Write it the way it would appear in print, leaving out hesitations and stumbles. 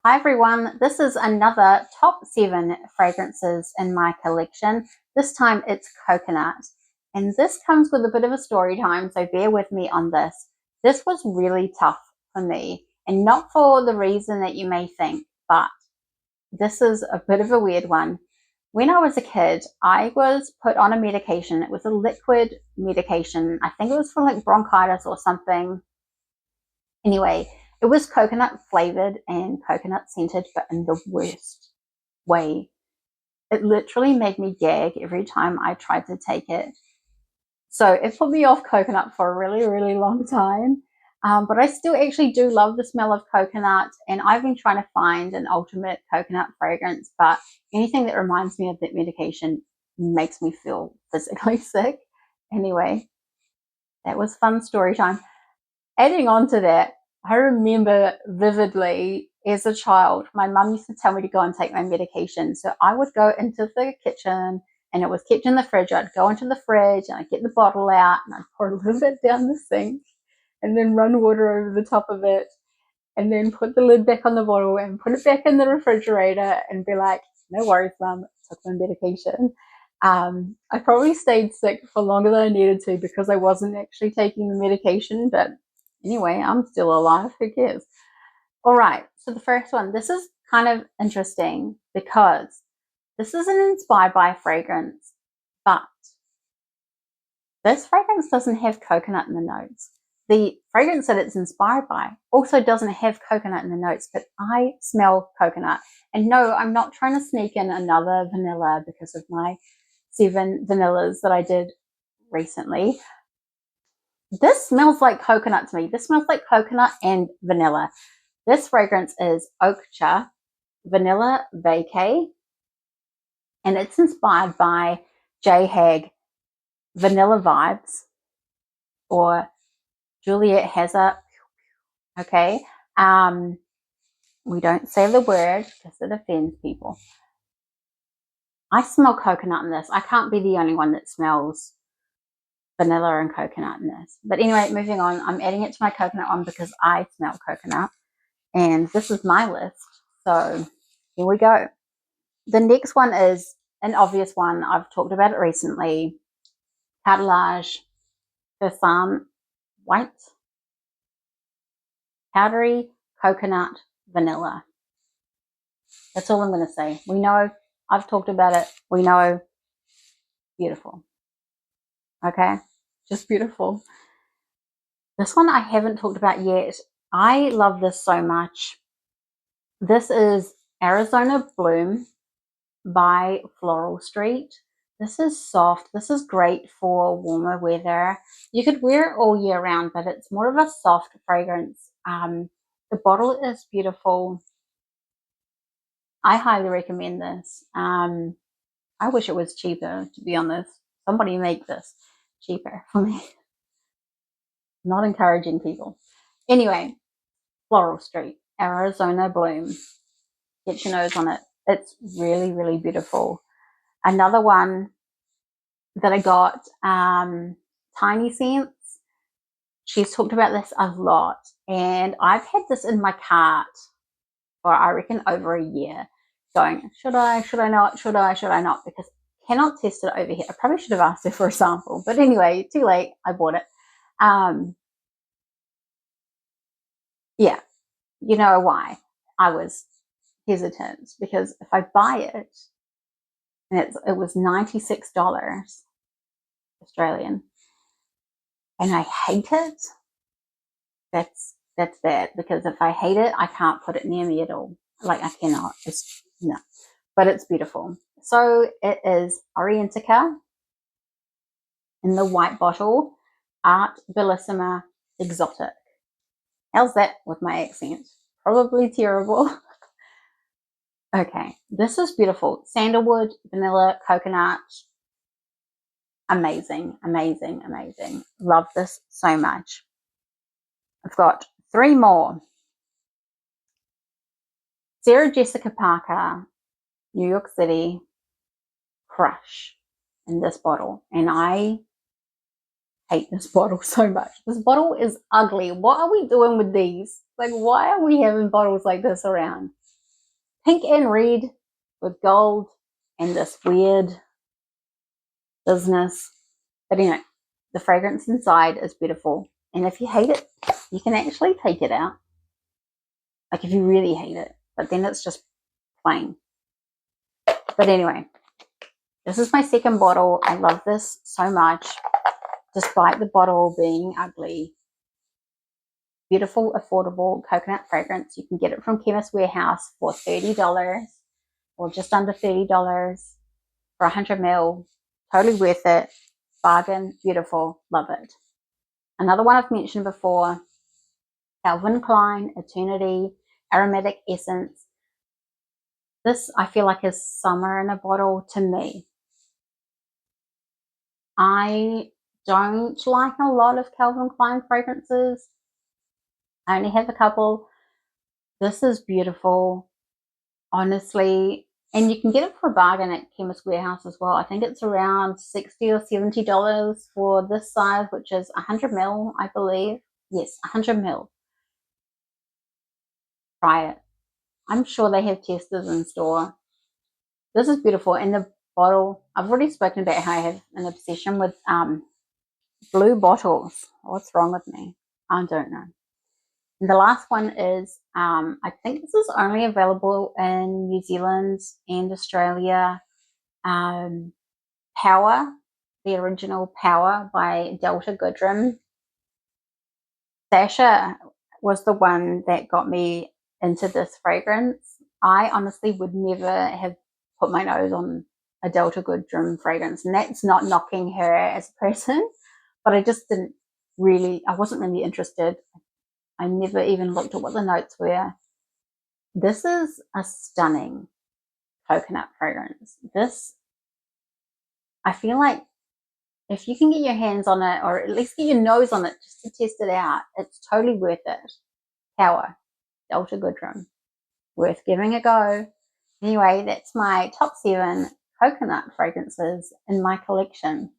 Hi everyone, this is another top 7 fragrances in my collection. This time it's coconut. And this comes with a bit of a story time, so bear with me on this. This was really tough for me, and not for the reason that you may think, but this is a bit of a weird one. When I was a kid, I was put on a medication. It was a liquid medication. I think it was for like bronchitis or something. Anyway, it was coconut flavored and coconut scented, but in the worst way. It literally made me gag every time I tried to take it. So it put me off coconut for a really, really long time. But I still actually do love the smell of coconut, and I've been trying to find an ultimate coconut fragrance, but anything that reminds me of that medication makes me feel physically sick. Anyway, that was fun story time. Adding on to that, I remember vividly as a child, my mum used to tell me to go and take my medication. So I would go into the kitchen and it was kept in the fridge. I'd go into the fridge and I'd get the bottle out and I'd pour a little bit down the sink and then run water over the top of it and then put the lid back on the bottle and put it back in the refrigerator and be like, no worries, Mum, I took my medication. I probably stayed sick for longer than I needed to because I wasn't actually taking the medication, but anyway, I'm still alive. Who cares? All right. So the first one, this is kind of interesting because this isn't inspired by a fragrance, but this fragrance doesn't have coconut in the notes. The fragrance that it's inspired by also doesn't have coconut in the notes, but I smell coconut. And no, I'm not trying to sneak in another vanilla because of my 7 vanillas that I did recently. This smells like coconut to me. This smells like coconut and vanilla. This fragrance is Oakcha Vanilla Vacay, and it's inspired by J Hag Vanilla Vibes or Juliet Hazard. Okay. We don't say the word because it offends people. I smell coconut in this. I can't be the only one that smells vanilla and coconut in this. But anyway, moving on. I'm adding it to my coconut one because I smell coconut. And this is my list. So here we go. The next one is an obvious one. I've talked about it recently. Khadlaj Fursan White. Powdery coconut vanilla. That's all I'm going to say. We know. I've talked about it. We know. Beautiful. Okay. Just beautiful. This one I haven't talked about yet. I love this so much. This is Arizona Bloom by Floral Street. This is soft. This is great for warmer weather. You could wear it all year round, but it's more of a soft fragrance. The bottle is beautiful. I highly recommend this. I wish it was cheaper, to be honest. Somebody make this cheaper for me. Not encouraging people. Anyway, Floral Street, Arizona Bloom. Get your nose on it. It's really, really beautiful. Another one that I got, Tiny Scents. She's talked about this a lot, and I've had this in my cart for, I reckon, over a year, going, should I not, should I not, because I cannot test it over here. I probably should have asked her for a sample, but anyway, too late, I bought it. Yeah, you know why I was hesitant, because if I buy it, and it was $96 Australian, and I hate it, that's bad, because if I hate it, I can't put it near me at all. Like, I cannot. It's no, but it's beautiful. So it is Orientica in the white bottle, Arte Bellisimo Exotic. How's that with my accent? Probably terrible. Okay, this is beautiful. Sandalwood, vanilla, coconut. Amazing, amazing, amazing. Love this so much. I've got 3 more. Sarah Jessica Parker, New York City, Crush in this bottle. And I hate this bottle so much. This bottle is ugly. What are we doing with these? Like, why are we having bottles like this around? pink and red with gold and this weird business. But anyway, the fragrance inside is beautiful. And if you hate it, you can actually take it out. Like if you really hate it. But then it's just plain. But anyway, this is my second bottle. I love this so much. Despite the bottle being ugly. Beautiful, affordable coconut fragrance. You can get it from Chemist Warehouse for $30 or just under $30 for 100 ml. Totally worth it. Bargain. Beautiful. Love it. Another one I've mentioned before, Calvin Klein Eternity Aromatic Essence. This I feel like is summer in a bottle to me. I don't like a lot of Calvin Klein fragrances. I only have a couple. This is beautiful, honestly. And you can get it for a bargain at Chemist Warehouse as well. I think it's around $60 or $70 for this size, which is 100 ml, I believe. Yes, 100 ml. Try it. I'm sure they have testers in store. This is beautiful. And the bottle, I've already spoken about how I have an obsession with blue bottles. What's wrong with me? I don't know. And the last one is, I think this is only available in New Zealand and Australia. Power, the original Power by Delta Goodrem. Sasha was the one that got me into this fragrance. I honestly would never have put my nose on a Delta Goodrem fragrance, and that's not knocking her as a person, but I just didn't really, I wasn't really interested. I never even looked at what the notes were. This is a stunning coconut fragrance. This, I feel like if you can get your hands on it, or at least get your nose on it just to test it out, it's totally worth it. Power, Delta Goodrem. Worth giving a go. Anyway, that's my top 7 coconut fragrances in my collection.